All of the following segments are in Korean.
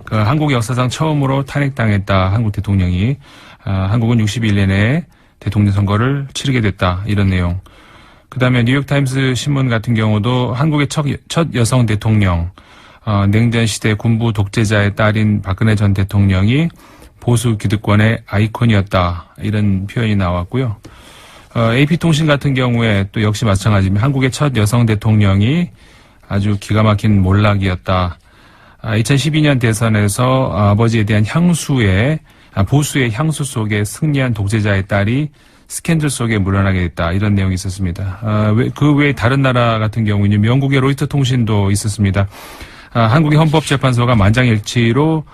그 한국 역사상 처음으로 탄핵당했다. 한국 대통령이. 한국은 61년 내에 대통령 선거를 치르게 됐다. 이런 내용. 그다음에 뉴욕타임스 신문 같은 경우도 한국의 첫 여성 대통령, 냉전 시대 군부 독재자의 딸인 박근혜 전 대통령이 보수 기득권의 아이콘이었다. 이런 표현이 나왔고요. AP통신 같은 경우에 또 역시 마찬가지입니다. 한국의 첫 여성 대통령이 아주 기가 막힌 몰락이었다. 2012년 대선에서 아버지에 대한 보수의 향수 속에 승리한 독재자의 딸이 스캔들 속에 물러나게 됐다. 이런 내용이 있었습니다. 그 외에 다른 나라 같은 경우는 영국의 로이터 통신도 있었습니다. 한국의 헌법재판소가 만장일치로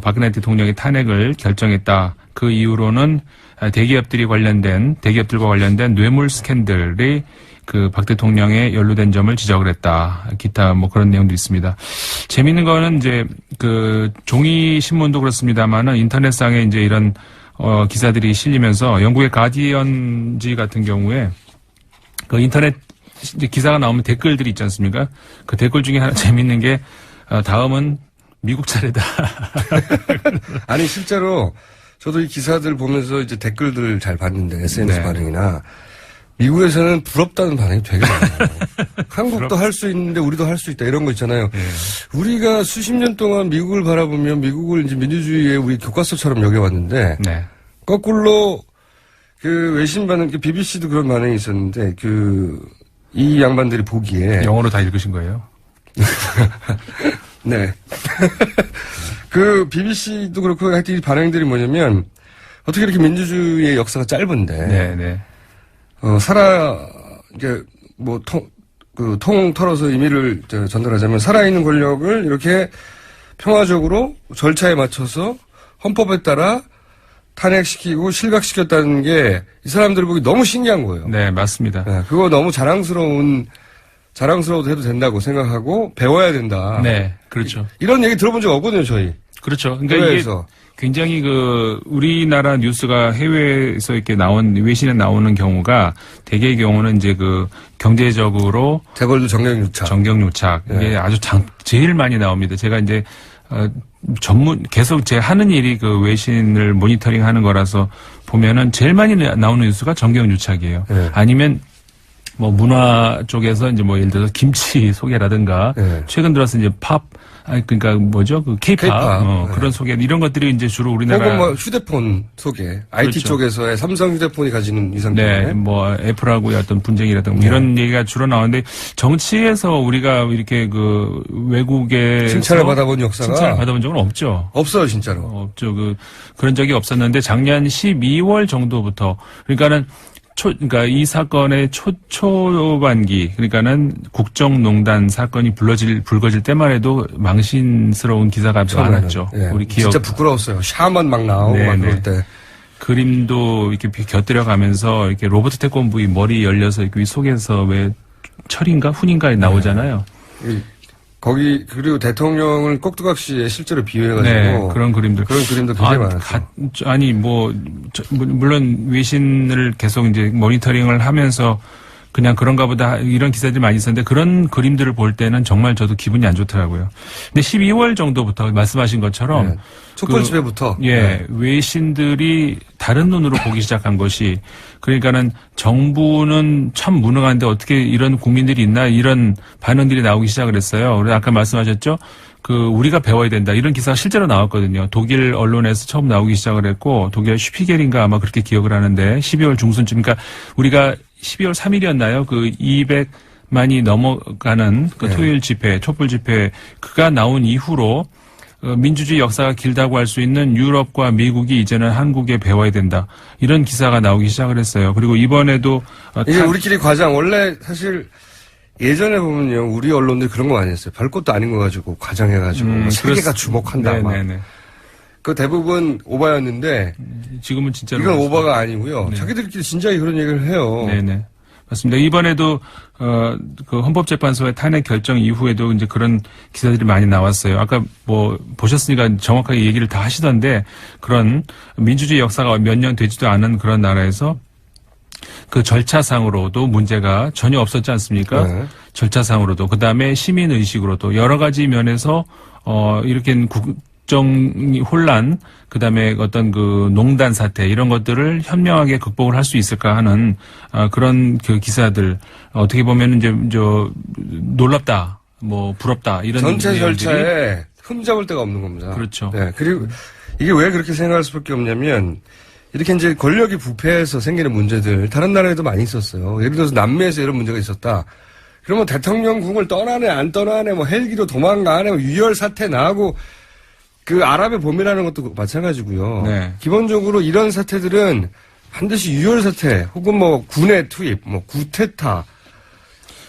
박근혜 대통령의 탄핵을 결정했다. 그 이후로는 대기업들과 관련된 뇌물 스캔들이 그 박 대통령에 연루된 점을 지적을 했다. 기타 뭐 그런 내용도 있습니다. 재미있는 거는 이제 그 종이 신문도 그렇습니다만은 인터넷상에 이제 이런 기사들이 실리면서 영국의 가디언지 같은 경우에 그 인터넷 기사가 나오면 댓글들이 있지 않습니까? 그 댓글 중에 하나 재미있는 게 다음은 미국 차례다. 아니 실제로 저도 이 기사들 보면서 이제 댓글들 잘 봤는데 SNS 네. 반응이나 미국에서는 부럽다는 반응이 되게 많아요. 한국도 할 수 있는데 우리도 할 수 있다 이런 거 있잖아요. 네. 우리가 수십 년 동안 미국을 바라보면 미국을 이제 민주주의의 우리 교과서처럼 여겨왔는데 네. 거꾸로 그 외신 반응, BBC도 그런 반응이 있었는데 이 양반들이 보기에 영어로 다 읽으신 거예요? 네. 그 BBC도 그렇고 하여튼 이 반응들이 뭐냐면 어떻게 이렇게 민주주의의 역사가 짧은데 네. 이제 통 털어서 의미를 전달하자면 살아있는 권력을 이렇게 평화적으로 절차에 맞춰서 헌법에 따라 탄핵시키고 실각시켰다는 게 이 사람들 보기 너무 신기한 거예요. 네, 맞습니다. 네, 그거 너무 자랑스러워도 해도 된다고 생각하고 배워야 된다. 네, 그렇죠. 이런 얘기 들어본 적 없거든요, 저희. 그렇죠. 그러니까 이게 굉장히 우리나라 뉴스가 해외에서 이렇게 외신에 나오는 경우가 대개의 경우는 이제 경제적으로 재벌도 정경유착. 이게 네. 아주 제일 많이 나옵니다. 제가 이제 계속 제 하는 일이 외신을 모니터링 하는 거라서 보면은 제일 많이 나오는 뉴스가 정경유착이에요. 네. 아니면 문화 쪽에서 이제 예를 들어서 김치 소개라든가 네. 최근 들어서 이제 K-팝 네. 그런 소개 이런 것들이 이제 주로 우리나라 혹은 휴대폰 소개, IT 그렇죠. 쪽에서의 삼성 휴대폰이 가지는 이상 네, 애플하고의 어떤 분쟁이라든가 이런 얘기가 주로 나오는데 정치에서 우리가 이렇게 외국에 칭찬을 받아본 역사가 칭찬을 받아본 적은 없죠. 없어요, 진짜로. 없죠. 그런 적이 없었는데 작년 12월 정도부터 그러니까 이 사건의 초반기, 그러니까는 국정농단 사건이 불거질 때만 해도 망신스러운 기사가 많았죠. 네. 우리 기억. 진짜 부끄러웠어요. 샤먼 막 나오고 막 그럴 때. 그림도 이렇게 곁들여 가면서 이렇게 로버트 태권브이 머리 열려서 이렇게 속에서 왜 철인가 훈인가에 나오잖아요. 그리고 대통령을 꼭두각시에 실제로 비유해가지고. 네, 그런 그림도 굉장히 많았죠. 물론 외신을 계속 이제 모니터링을 하면서 그냥 그런가 보다 이런 기사들이 많이 있었는데 그런 그림들을 볼 때는 정말 저도 기분이 안 좋더라고요. 근데 12월 정도부터 말씀하신 것처럼 촛불 집회부터 외신들이 다른 눈으로 보기 시작한 것이 그러니까는 정부는 참 무능한데 어떻게 이런 국민들이 있나 이런 반응들이 나오기 시작을 했어요. 그래서 아까 말씀하셨죠. 우리가 배워야 된다. 이런 기사가 실제로 나왔거든요. 독일 언론에서 처음 나오기 시작을 했고 독일 슈피겔인가 아마 그렇게 기억을 하는데 12월 중순쯤 그러니까 우리가 12월 3일이었나요? 200만이 넘어가는 토요일 집회, 촛불 집회 그가 나온 이후로 민주주의 역사가 길다고 할 수 있는 유럽과 미국이 이제는 한국에 배워야 된다. 이런 기사가 나오기 시작을 했어요. 그리고 이번에도 이게 우리끼리 과장 원래 사실 예전에 보면요. 우리 언론들이 그런 거 많이 했어요. 별것도 아닌 거 가지고 과장해가지고 세계가 주목한다. 네네네. 그 대부분 오바였는데 지금은 진짜로 이건 오바가 아니고요. 자기들끼리 진작에 그런 얘기를 해요. 네네. 맞습니다. 이번에도 헌법재판소의 탄핵 결정 이후에도 이제 그런 기사들이 많이 나왔어요. 아까 보셨으니까 정확하게 얘기를 다 하시던데 그런 민주주의 역사가 몇 년 되지도 않은 그런 나라에서 절차상으로도 문제가 전혀 없었지 않습니까? 네. 절차상으로도 그다음에 시민 의식으로도 여러 가지 면에서 이렇게 국정 혼란, 그다음에 어떤 그 농단 사태 이런 것들을 현명하게 극복을 할 수 있을까 하는 그런 그 기사들 어떻게 보면 이제 놀랍다, 뭐 부럽다 이런 전체 내용들이. 절차에 흠잡을 데가 없는 겁니다. 그렇죠. 네, 그리고 이게 왜 그렇게 생각할 수밖에 없냐면 이렇게 이제 권력이 부패해서 생기는 문제들 다른 나라에도 많이 있었어요. 예를 들어서 남미에서 이런 문제가 있었다. 그러면 대통령궁을 떠나네 안 떠나네 뭐 헬기로 도망가네 뭐 유혈 사태 나고 그 아랍의 봄이라는 것도 마찬가지고요. 네. 기본적으로 이런 사태들은 반드시 유혈 사태 혹은 뭐 군의 투입, 뭐 구테타.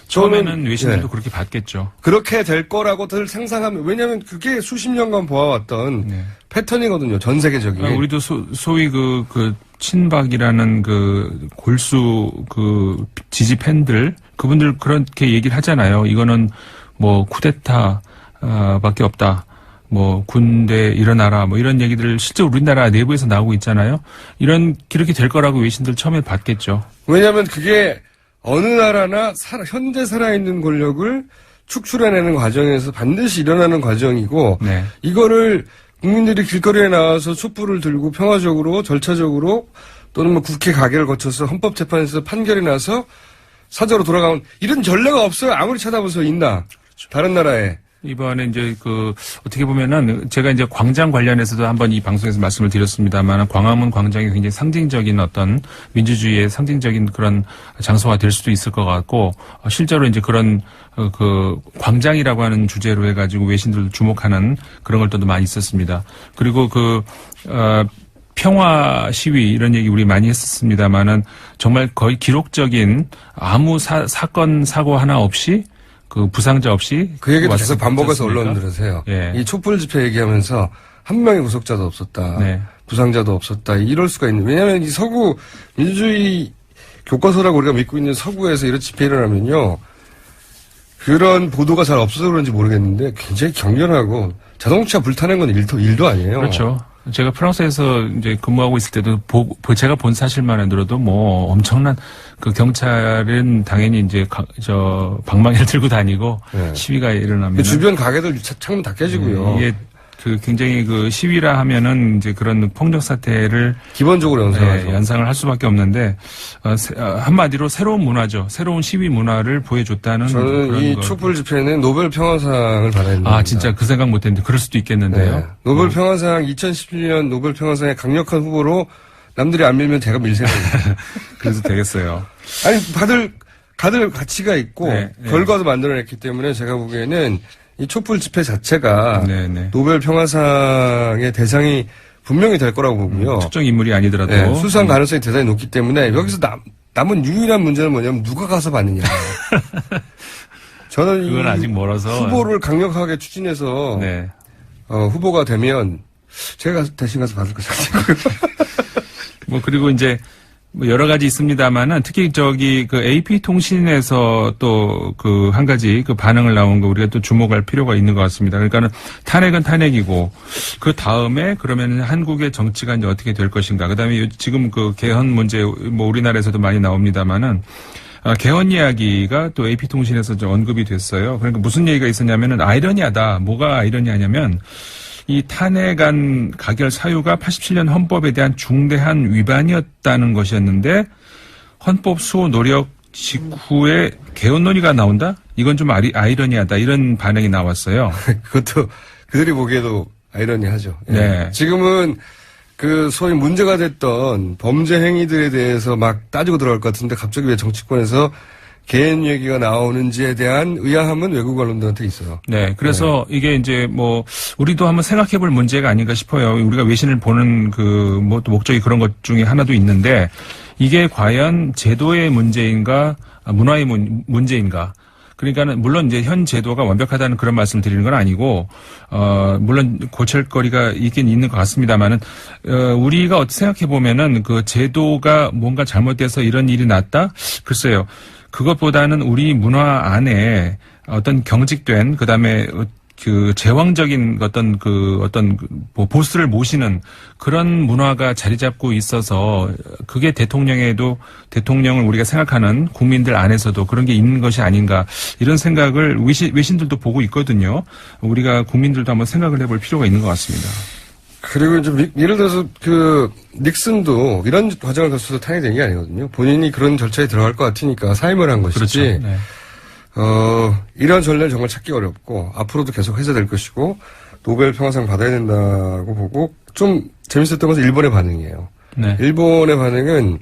처음에는 외신들도 네. 그렇게 봤겠죠. 그렇게 될 거라고들 상상하면 왜냐하면 그게 수십 년간 보아왔던 네. 패턴이거든요. 전 세계적인. 우리도 소위 그 친박이라는 그 골수 그 지지 팬들 그분들 그렇게 얘기를 하잖아요. 이거는 뭐 쿠데타 밖에 없다. 뭐 군대 일어나라 뭐 이런 얘기들 실제 우리나라 내부에서 나오고 있잖아요. 그렇게 될 거라고 외신들 처음에 봤겠죠. 왜냐하면 그게 어느 나라나 현재 살아있는 권력을 축출해내는 과정에서 반드시 일어나는 과정이고 네. 이거를 국민들이 길거리에 나와서 촛불을 들고 평화적으로 절차적으로 또는 뭐 국회 가결을 거쳐서 헌법재판에서 판결이 나서 사저로 돌아가면 이런 전례가 없어요. 아무리 찾아보세요. 있나. 다른 나라에. 이번에 이제 어떻게 보면은 제가 이제 광장 관련해서도 한번 이 방송에서 말씀을 드렸습니다만 광화문 광장이 굉장히 상징적인 어떤 민주주의의 상징적인 그런 장소가 될 수도 있을 것 같고 실제로 이제 그런 그 광장이라고 하는 주제로 해가지고 외신들도 주목하는 그런 것들도 많이 있었습니다. 그리고 평화 시위 이런 얘기 우리 많이 했었습니다만은 정말 거의 기록적인 아무 사건 사고 하나 없이 그 부상자 없이 그 얘기도 계속 반복해서 언론들에서 해요. 예. 이 촛불 집회 얘기하면서 한 명의 구속자도 없었다. 네. 부상자도 없었다. 이럴 수가 있는. 왜냐하면 이 서구 민주주의 교과서라고 우리가 믿고 있는 서구에서 이런 집회 일어나면요. 그런 보도가 잘 없어서 그런지 모르겠는데 굉장히 격렬하고 자동차 불타는 건 일도 아니에요. 그렇죠. 제가 프랑스에서 이제 근무하고 있을 때도 제가 본 사실만 들어도 뭐 엄청난 그 경찰은 당연히 이제 방망이를 들고 다니고 네. 시위가 일어나면 주변 가게들 창문 다 깨지고요. 이게 굉장히 시위라 하면은 이제 그런 폭력 사태를 기본적으로 연상하죠. 연상을 할 수밖에 없는데 한마디로 새로운 문화죠. 새로운 시위 문화를 보여줬다는. 저는 이 촛불 집회는 노벨 평화상을 받아야 됩니다. 진짜 그 생각 못했는데 그럴 수도 있겠는데요. 네. 노벨 평화상 2017년 노벨 평화상의 강력한 후보로 남들이 안 밀면 제가 밀 생각입니다. 그래서 되겠어요. 아니 다들 가치가 있고 네. 결과도 만들어냈기 때문에 제가 보기에는 이 촛불 집회 자체가 네. 노벨 평화상의 대상이 분명히 될 거라고 보고요. 특정 인물이 아니더라도 네, 수상 가능성이 대단히 높기 때문에 여기서 남은 유일한 문제는 뭐냐면 누가 가서 받느냐. 저는 그건 아직 멀어서 후보를 강력하게 추진해서 네. 후보가 되면 제가 대신 가서 받을 것 같아요. 그리고 이제 여러 가지 있습니다만은 특히 그 AP 통신에서 또 한 가지 반응을 나온 거 우리가 또 주목할 필요가 있는 것 같습니다. 그러니까는 탄핵은 탄핵이고 그 다음에 그러면 한국의 정치가 이제 어떻게 될 것인가. 그다음에 지금 개헌 문제 뭐 우리나라에서도 많이 나옵니다만은 개헌 이야기가 또 AP 통신에서 좀 언급이 됐어요. 그러니까 무슨 얘기가 있었냐면은 아이러니하다. 뭐가 아이러니하냐면 이 탄핵안 가결 사유가 87년 헌법에 대한 중대한 위반이었다는 것이었는데 헌법 수호 노력 직후에 개헌 논의가 나온다? 이건 좀 아이러니하다. 이런 반응이 나왔어요. 그것도 그들이 보기에도 아이러니하죠. 예. 네. 지금은 소위 문제가 됐던 범죄 행위들에 대해서 막 따지고 들어갈 것 같은데 갑자기 왜 정치권에서 개헌 얘기가 나오는지에 대한 의아함은 외국 언론들한테 있어요. 네. 그래서 이게 이제 우리도 한번 생각해 볼 문제가 아닌가 싶어요. 우리가 외신을 보는 또 목적이 그런 것 중에 하나도 있는데 이게 과연 제도의 문제인가, 문화의 문제인가. 그러니까는 물론 이제 현 제도가 완벽하다는 그런 말씀을 드리는 건 아니고 물론 고칠 거리가 있긴 있는 것 같습니다만은 우리가 어떻게 생각해 보면은 그 제도가 뭔가 잘못돼서 이런 일이 났다? 글쎄요. 그것보다는 우리 문화 안에 어떤 경직된 그다음에 그 제왕적인 어떤 뭐 보스를 모시는 그런 문화가 자리 잡고 있어서 그게 대통령을 우리가 생각하는 국민들 안에서도 그런 게 있는 것이 아닌가 이런 생각을 외신들도 보고 있거든요. 우리가 국민들도 한번 생각을 해볼 필요가 있는 것 같습니다. 그리고 좀 예를 들어서 그 닉슨도 이런 과정을 거쳐서 탄핵된 게 아니거든요. 본인이 그런 절차에 들어갈 것 같으니까 사임을 한 것이지. 그렇죠. 네. 이런 전례를 정말 찾기 어렵고 앞으로도 계속 해제될 것이고 노벨 평화상 받아야 된다고 보고 좀 재밌었던 것은 일본의 반응이에요. 네. 일본의 반응은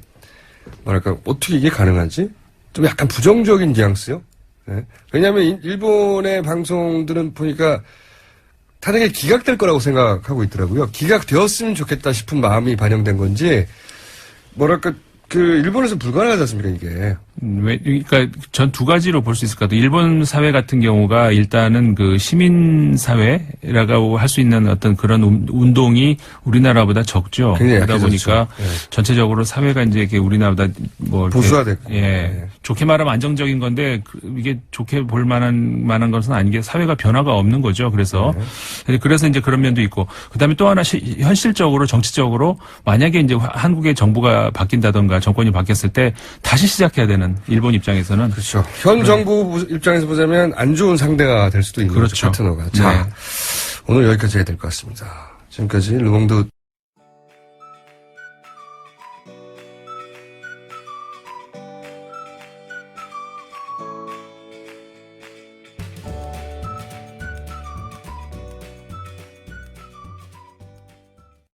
뭐랄까 어떻게 이게 가능하지? 좀 약간 부정적인 뉘앙스요. 네. 왜냐하면 일본의 방송들은 보니까 탄핵이 기각될 거라고 생각하고 있더라고요. 기각되었으면 좋겠다 싶은 마음이 반영된 건지 뭐랄까 그 일본에서 불가능하지 않습니까 이게. 그러니까 전 두 가지로 볼 수 있을 것 같아요. 일본 사회 같은 경우가 일단은 그 시민 사회라고 할 수 있는 어떤 그런 운동이 우리나라보다 적죠. 그러다 보니까 네. 전체적으로 사회가 이제 이렇게 우리나라보다 뭐 보수화됐고. 예. 네. 좋게 말하면 안정적인 건데 이게 좋게 볼 만한 것은 아닌 게 사회가 변화가 없는 거죠. 그래서 이제 그런 면도 있고 그다음에 또 하나 현실적으로 정치적으로 만약에 이제 한국의 정부가 바뀐다던가 정권이 바뀌었을 때 다시 시작해야 되는 일본 입장에서는 그렇죠. 현 정부 입장에서 보자면 안 좋은 상대가 될 수도 있는 그렇죠. 거죠, 파트너가. 자, 네. 오늘 여기까지 해야 될 것 같습니다. 지금까지 르몽드